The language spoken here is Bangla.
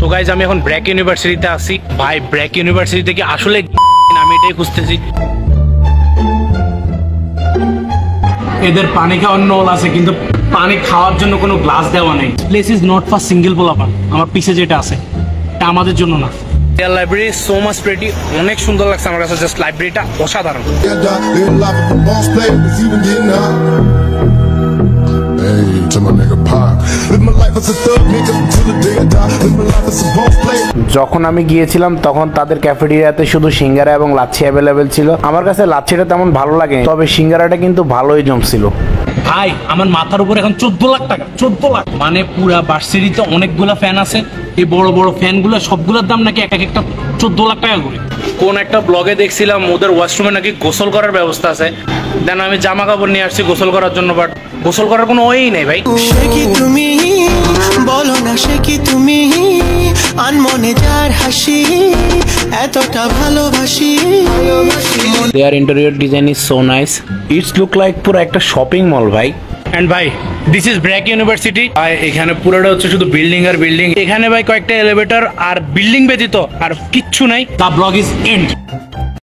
তো গাইজ আমি এখন ব্র্যাক ইউনিভার্সিটিতে আছি ভাই। ব্র্যাক ইউনিভার্সিটি থেকে আসলে আমি এটাই খুঁজতেছি। এদের পানি খাওয়ার নল আছে কিন্তু পানি খাওয়ার জন্য কোনো গ্লাস দেওয়া নেই। Place is not for single পোলাপান। আমার পিছে যেটা আছে এটা আমাদের জন্য না। লাইব্রেরি সো মাচ প্রিটি, অনেক সুন্দর লাগছে আমার কাছে। জাস্ট লাইব্রেরিটা অসাধারণ। যখন আমি গিয়েছিলাম তখন তাদের ক্যাফেটেরিয়াতে শুধু সিঙ্গারা এবং লাচ্ছি অ্যাভেলেবেল ছিল। আমার কাছে লাচ্ছিটা তেমন ভালো লাগেনি, তবে সিঙ্গারাটা কিন্তু ভালোই জমছিল। ভাই আমার মাথার উপর এখন 14 লাখ টাকা। 14 লাখ মানে পুরা ভার্সিটিতে অনেকগুলা ফ্যান আছে। এই বড় বড় ফ্যানগুলো সবগুলোর দাম নাকি এক একটা 14 লাখ টাকা করে। কোন একটা ব্লগে দেখছিলাম ওদের ওয়াশরুমে নাকি গোসল করার ব্যবস্থা আছে। দেন আমি জামা কাপড় নিয়ে আসছি গোসল করার জন্য, বাট গোসল করার কোনো ওয়েই নেই ভাই। সে কি তুমি বলো না, সে কি তুমি আনমনে যার হাসি এতটা ভালোবাসি। Their interior design is so nice. It's look like পুরো একটা শপিং মল ভাই। এন্ড ভাই দিস ইজ ব্র্যাক ইউনিভার্সিটি। এখানে পুরোটা হচ্ছে শুধু বিল্ডিং আর বিল্ডিং। এখানে ভাই কয়েকটা এলিভেটর আর বিল্ডিং ব্যতীত আর কিচ্ছু নাই। The blog is and.